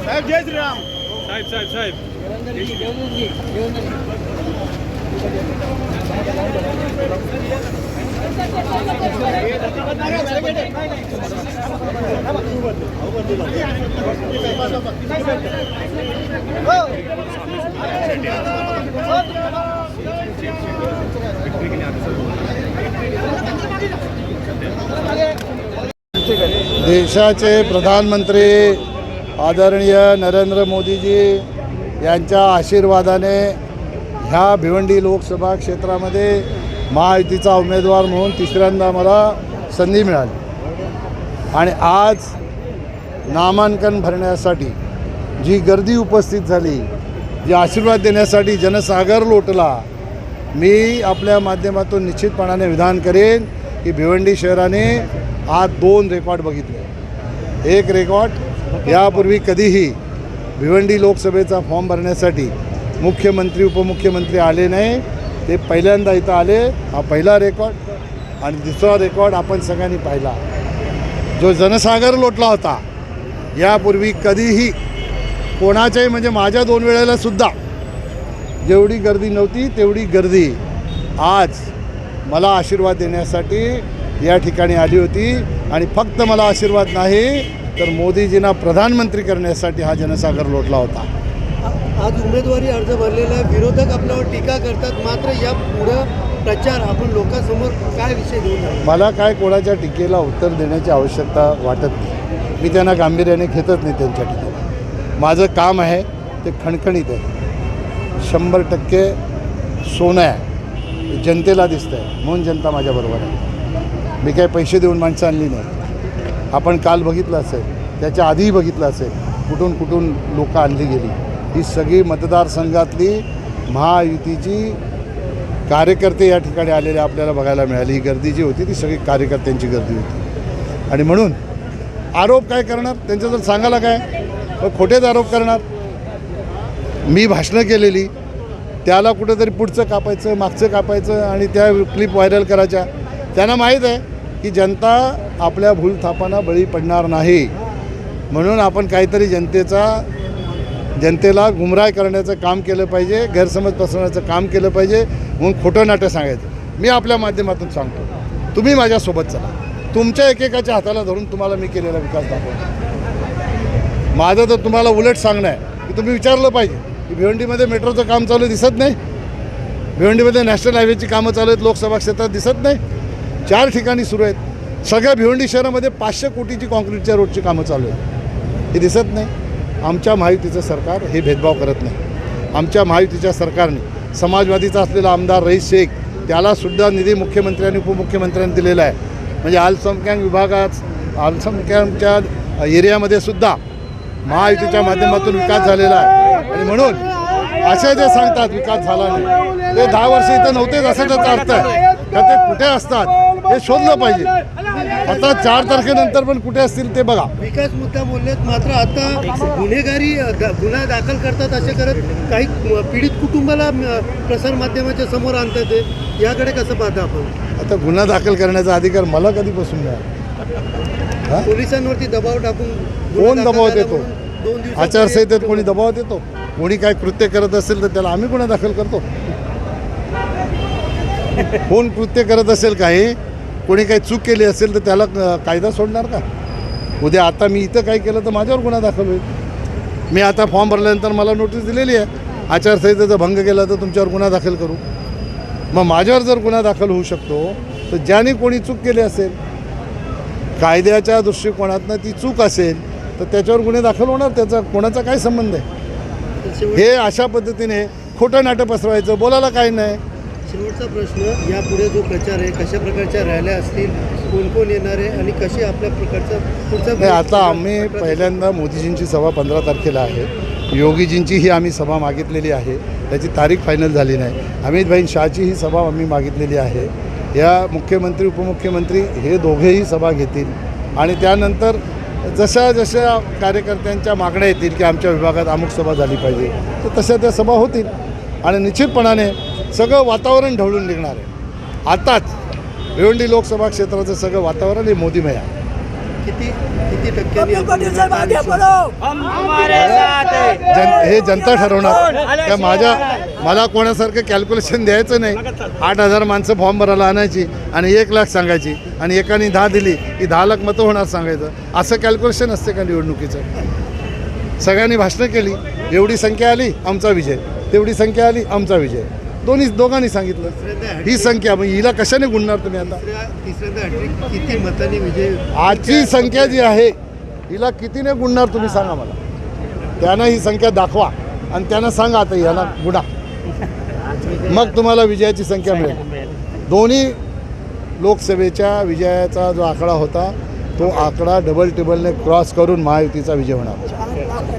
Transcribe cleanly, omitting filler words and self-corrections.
साहेब जय श्रीराम. साहेब साहेब साहेब देशाचे प्रधानमंत्री आदरणीय नरेंद्र मोदीजी यांच्या आशीर्वादाने ह्या भिवंडी लोकसभा क्षेत्रामध्ये महायुतीचा उमेदवार म्हणून तिसऱ्यांदा मला संधी मिळाली आणि आज नामांकन भरण्यासाठी जी गर्दी उपस्थित झाली, जी आशीर्वाद देण्यासाठी जनसागर लोटला, मी आपल्या माध्यमातून निश्चितपणाने विधान करेन की भिवंडी शहराने आज 2 रेकॉर्ड बघितले. एक रेकॉर्ड, यापूर्वी कधीही भिवंडी लोकसभेचा फॉर्म भरण्यासाठी मुख्यमंत्री उपमुख्यमंत्री आले नाही, ते पहिल्यांदा इथं आले. हा पहिला रेकॉर्ड. आणि दुसरा रेकॉर्ड आपण सगळ्यांनी पाहिला, जो जनसागर लोटला होता. यापूर्वी कधीही कोणाच्याही, म्हणजे माझ्या 2 वेळेला सुद्धा जेवढी गर्दी नव्हती तेवढी गर्दी आज मला आशीर्वाद देण्यासाठी या ठिकाणी आली होती. आणि फक्त मला आशीर्वाद नाही तर मोदीजींना प्रधानमंत्री करण्यासाठी हा जनसागर लोटला होता. आज उमेदवारी अर्ज भरलेला विरोधक आपल्यावर टीका करतात, मात्र या पुढं प्रचार आपण लोकांसमोर काय विषय घेऊन जातो? मला काय कोणाच्या टीकेला उत्तर देण्याची आवश्यकता वाटत नाही. मी त्यांना गांभीर्याने घेतच नाही त्यांच्या टीकेला. माझं काम आहे ते खणखणीत आहे, 100% सोनं आहे, जनतेला दिसतं आहे, म्हणून जनता माझ्याबरोबर आहे. मी काय पैसे देऊन माणसं आणली नाही. आपण काल बघितलं असेल, त्याच्या आधीही बघितलं असेल, कुठून कुठून लोकं आणली गेली. ही सगळी मतदारसंघातली महायुतीची कार्यकर्ते या ठिकाणी आलेले आपल्याला बघायला मिळाली. ही गर्दी जी होती ती सगळी कार्यकर्त्यांची गर्दी होती. आणि म्हणून आरोप काय करणार त्यांचं, जर सांगायला काय खोटेच आरोप करणार. मी भाषणं केलेली त्याला कुठंतरी पुढचं कापायचं, मागचं कापायचं आणि त्या क्लिप व्हायरल करायच्या. त्यांना माहीत आहे की जनता आपल्या भूलथापांना बळी पडणार नाही, म्हणून आपण काहीतरी जनतेला गुमराह करण्याचं काम केलं पाहिजे, गैरसमज पसरवण्याचं काम केलं पाहिजे, म्हणून खोटं नाटं सांगायचं. मी आपल्या माध्यमातून सांगतो, तुम्ही माझ्यासोबत चला. तुमच्या एकेकाच्या हाताला धरून तुम्हाला मी केलेला विकास दाखवतो. माझं तर तुम्हाला उलट सांगणं आहे की तुम्ही विचारलं पाहिजे की भिवंडीमध्ये मेट्रोचं काम चालू दिसत नाही, भिवंडीमध्ये नॅशनल हायवेची कामं चालू आहेत, लोकसभा क्षेत्रात दिसत नाही. 4 ठिकाणी सुरू आहेत. सगळ्या भिवंडी शहरामध्ये 500 कोटीची कॉन्क्रीटच्या रोडची कामं चालू आहेत, हे दिसत नाही. आमच्या महायुतीचं सरकार हे भेदभाव करत नाही. आमच्या महायुतीच्या सरकारने समाजवादीचा असलेला आमदार रईस शेख त्यालासुद्धा निधी मुख्यमंत्र्यांनी उपमुख्यमंत्र्यांनी दिलेला आहे. म्हणजे अल्पसंख्याक विभागात अल्पसंख्याकच्या एरियामध्ये सुद्धा महायुतीच्या माध्यमातून विकास झालेला आहे. आणि म्हणून असे जे सांगतात विकास झाला नाही, ते 10 वर्ष इथं नव्हतेच असं त्याचा अर्थ आहे का? ते कुठे असतात हे शोधलं पाहिजे. आता 4 तारखेनंतर पण कुठे असतील ते बघा. विकास मुद्दा बोललेत, मात्र आता गुन्हा दाखल करतात असे करत काही पीडित कुटुंबाला प्रसारमाध्यमाच्या समोर आणतात. याकडे कसं पाहता आपण? आता गुन्हा दाखल करण्याचा अधिकार मला कधीपासून मिळाला? पोलिसांवरती दबाव टाकून कोण दबाव देतो? आचारसंहितेत कोणी दबाव देतो? कोणी काय कृत्य करत असेल तर त्याला आम्ही गुन्हा दाखल करतो. कोण कृत्य करत असेल, काही कोणी काही चूक केली असेल तर त्याला कायदा सोडणार का? उद्या आता मी इथं काय केलं तर माझ्यावर गुन्हा दाखल होईल. मी आता फॉर्म भरल्यानंतर मला नोटीस दिलेली आहे, आचारसंहितेचा भंग केला तर तुमच्यावर गुन्हा दाखल करू. मग माझ्यावर जर गुन्हा दाखल होऊ शकतो तर ज्याने कोणी चूक केली असेल, कायद्याच्या दृष्टिकोनातनं ती चूक असेल तर त्याच्यावर गुन्हे दाखल होणार. त्याचा कोणाचा काय संबंध आहे? हे अशा पद्धतीने खोटं नाटं पसरवायचं, बोलायला काही नाही. शेवटचा प्रश्न, यापुढे जो प्रचार आहे, कशा प्रकारच्या रॅल्या असतील, कोण कोण येणार आहे आणि कशी आपल्या प्रकारचा पुढचा? आता आम्ही पहिल्यांदा मोदीजींची सभा 15 तारखेला आहे. योगीजींचीही आम्ही सभा मागितलेली आहे, त्याची तारीख फायनल झाली नाही. अमित भाई शहाची ही सभा आम्ही मागितलेली आहे. या मुख्यमंत्री उपमुख्यमंत्री हे दोघेही सभा घेतील आणि त्यानंतर जशा जशा कार्यकर्त्यांच्या मागण्या येतील की आमच्या विभागात अमुक सभा झाली पाहिजे, तर तशा त्या सभा होतील आणि निश्चितपणाने सगळं वातावरण ढवळून निघणार आहे. आताच भिवंडी लोकसभा क्षेत्राचं सगळं वातावरण हे मोदीमय आहे. किती टक्क्यांनी आपण हे जनता ठरवणार का मला कोणासारखं कॅल्क्युलेशन द्यायचं नाही. 8,000 माणसं फॉर्म भरायला आणायची आणि 1 लाख सांगायची आणि एकाने 10 दिली की 10 लाख मतं होणार सांगायचं. असं कॅल्क्युलेशन असते का निवडणुकीचं? सगळ्यांनी भाषणं केली, एवढी संख्या आली आमचा विजय, तेवढी संख्या आली आमचा विजय, दोघांनी सांगितलं. ही संख्या मग हिला कशाने गुणणार तुम्ही? आता तिसऱ्यांदा हॅट्रिक किती मतांनी विजय? आजची संख्या जी आहे हिला कितीने गुणणार तुम्ही सांगा मला. त्यानं ही संख्या दाखवा आणि त्यानं सांगा आता ह्याला गुणा, मग तुम्हाला विजयाची संख्या मिळेल. दोन्ही लोकसभेच्या विजयाचा जो आकडा होता तो आकडा डबल टेबलने क्रॉस करून महायुतीचा विजय होणार.